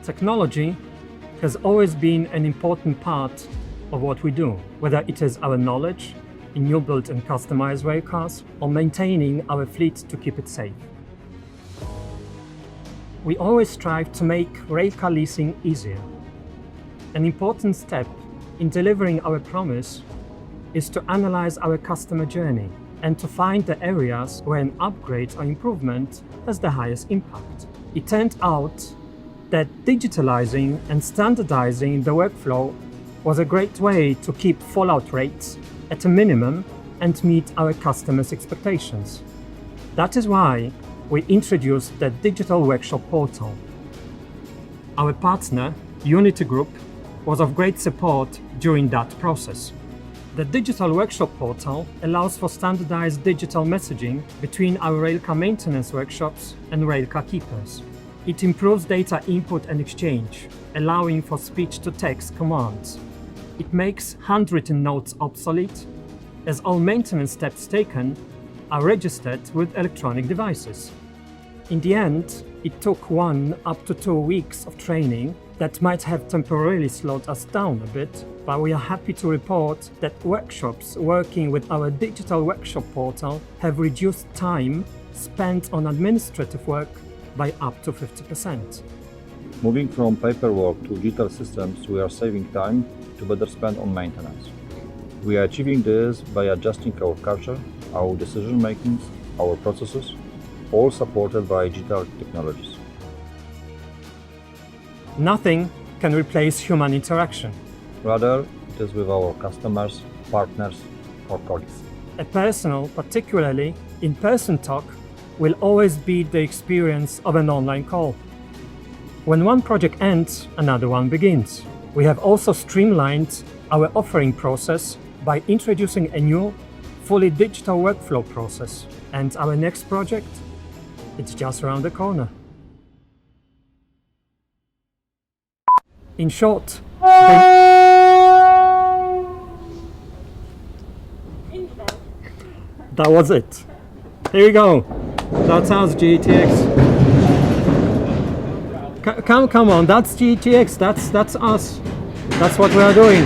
Technology has always been an important part of what we do, whether it is our knowledge in new built and customized rail cars or maintaining our fleet to keep it safe. We always strive to make rail car leasing easier. An important step in delivering our promise is to analyze our customer journey and to find the areas where an upgrade or improvement has the highest impact. It turned out that digitalizing and standardizing the workflow was a great way to keep fallout rates at a minimum and meet our customers' expectations. That is why we introduced the Digital Workshop Portal. Our partner, Unity Group, was of great support during that process. The Digital Workshop Portal allows for standardized digital messaging between our railcar maintenance workshops and railcar keepers. It improves data input and exchange, allowing for speech-to-text commands. It makes handwritten notes obsolete, as all maintenance steps taken are registered with electronic devices. In the end, it took 1 up to 2 weeks of training that might have temporarily slowed us down a bit, but we are happy to report that workshops working with our Digital Workshop Portal have reduced time spent on administrative work by up to 50%. Moving from paperwork to digital systems, we are saving time to better spend on maintenance. We are achieving this by adjusting our culture, our decision making, our processes, all supported by digital technologies. Nothing can replace human interaction. Rather, it is with our customers, partners, or colleagues. A personal, particularly in-person talk, will always be the experience of an online call. When one project ends, another one begins. We have also streamlined our offering process by introducing a new, fully digital workflow process. And our next project, it's just around the corner. In short, that was it. Here we go. That's us, GATX. Come on, that's GATX. That's us. That's what we are doing.